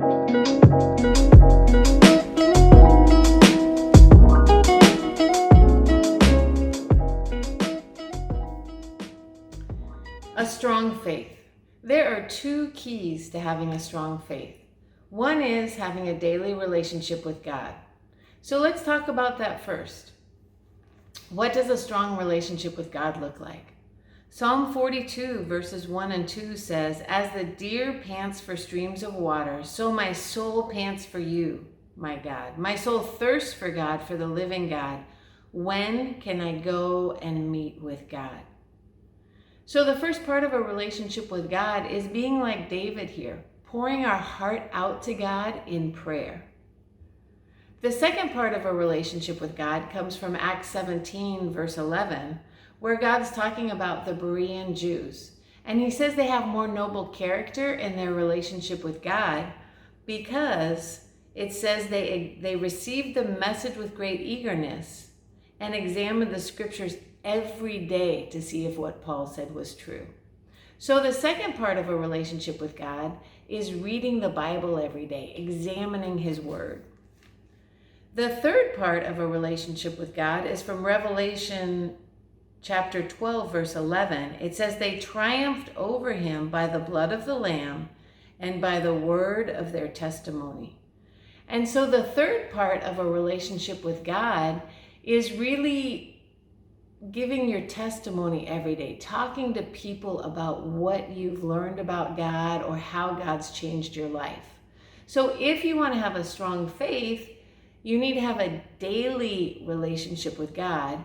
A strong faith. There are two keys to having a strong faith. One is having a daily relationship with God. So let's talk about that first. What does a strong relationship with God look like? Psalm 42 verses 1 and 2 says, "As the deer pants for streams of water, so my soul pants for you, my God. My soul thirsts for God, for the living God. When can I go and meet with God?" So the first part of a relationship with God is being like David here, pouring our heart out to God in prayer. The second part of a relationship with God comes from Acts 17, verse 11, where God's talking about the Berean Jews. And he says they have more noble character in their relationship with God because it says they received the message with great eagerness and examined the scriptures every day to see if what Paul said was true. So the second part of a relationship with God is reading the Bible every day, examining his word. The third part of a relationship with God is from Revelation chapter 12, verse 11. It says they triumphed over him by the blood of the Lamb and by the word of their testimony. And so the third part of a relationship with God is really giving your testimony every day, talking to people about what you've learned about God or how God's changed your life. So if you want to have a strong faith, you need to have a daily relationship with God.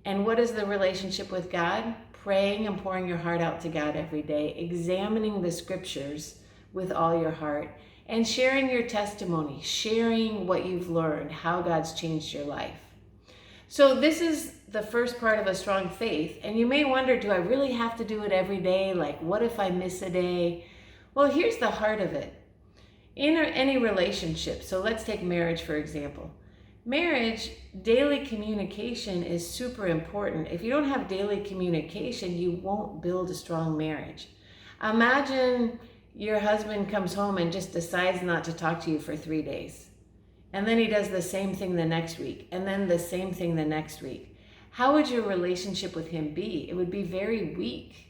And what is the relationship with God? Praying and pouring your heart out to God every day, examining the scriptures with all your heart, and sharing your testimony, sharing what you've learned, how God's changed your life. So this is the first part of a strong faith. And you may wonder, do I really have to do it every day? Like, what if I miss a day? Well, here's the heart of it. In any relationship, so let's take marriage, for example. Marriage, daily communication is super important. If you don't have daily communication, you won't build a strong marriage. Imagine your husband comes home and just decides not to talk to you for 3 days. And then he does the same thing the next week, and then the same thing the next week. How would your relationship with him be? It would be very weak.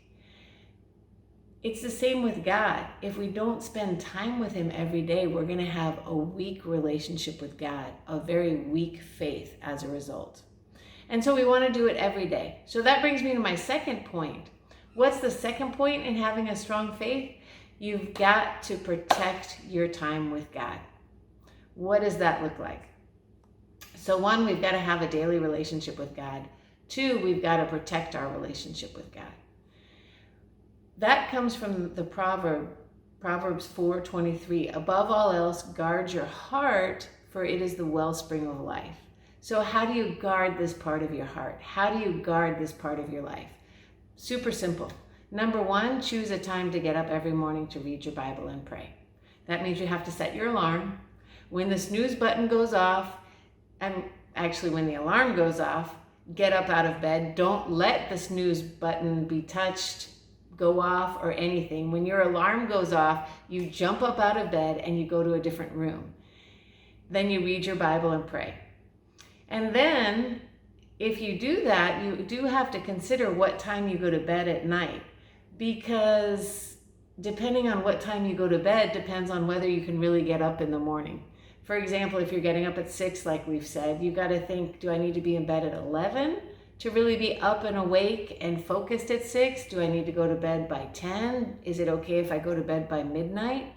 It's the same with God. If we don't spend time with him every day, we're going to have a weak relationship with God, a very weak faith as a result. And so we want to do it every day. So that brings me to my second point. What's the second point in having a strong faith? You've got to protect your time with God. What does that look like? So one, we've got to have a daily relationship with God. Two, we've got to protect our relationship with God. That comes from the Proverbs 4:23. Above all else, guard your heart, for it is the wellspring of life. So how do you guard this part of your heart? How do you guard this part of your life? Super simple. Number one, choose a time to get up every morning to read your Bible and pray. That means you have to set your alarm. When the snooze button goes off, and actually when the alarm goes off, get up out of bed. Don't let the snooze button be touched, go off, or anything. When your alarm goes off, you jump up out of bed and you go to a different room. Then you read your Bible and pray. And then if you do that, you do have to consider what time you go to bed at night, because depending on what time you go to bed depends on whether you can really get up in the morning. For example, if you're getting up at 6, like we've said, you've got to think, do I need to be in bed at 11 to really be up and awake and focused at 6? Do I need to go to bed by 10? Is it okay if I go to bed by midnight?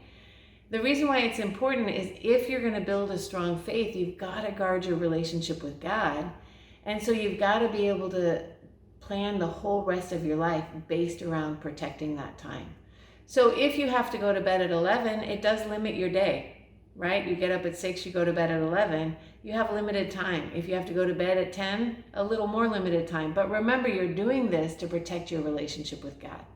The reason why it's important is if you're going to build a strong faith, you've got to guard your relationship with God. And so you've got to be able to plan the whole rest of your life based around protecting that time. So if you have to go to bed at 11, it does limit your day. Right? You get up at 6, you go to bed at 11, you have limited time. If you have to go to bed at 10, a little more limited time. But remember, you're doing this to protect your relationship with God.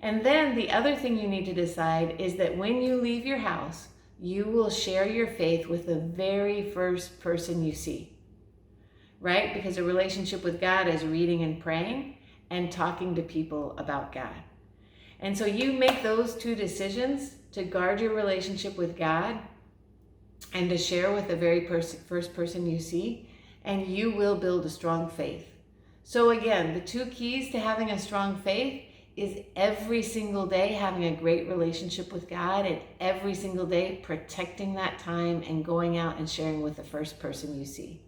And then the other thing you need to decide is that when you leave your house, you will share your faith with the very first person you see. Right? Because a relationship with God is reading and praying and talking to people about God. And so you make those two decisions to guard your relationship with God and to share with the very first person you see, and you will build a strong faith. So again, the two keys to having a strong faith is every single day having a great relationship with God, and every single day protecting that time and going out and sharing with the first person you see.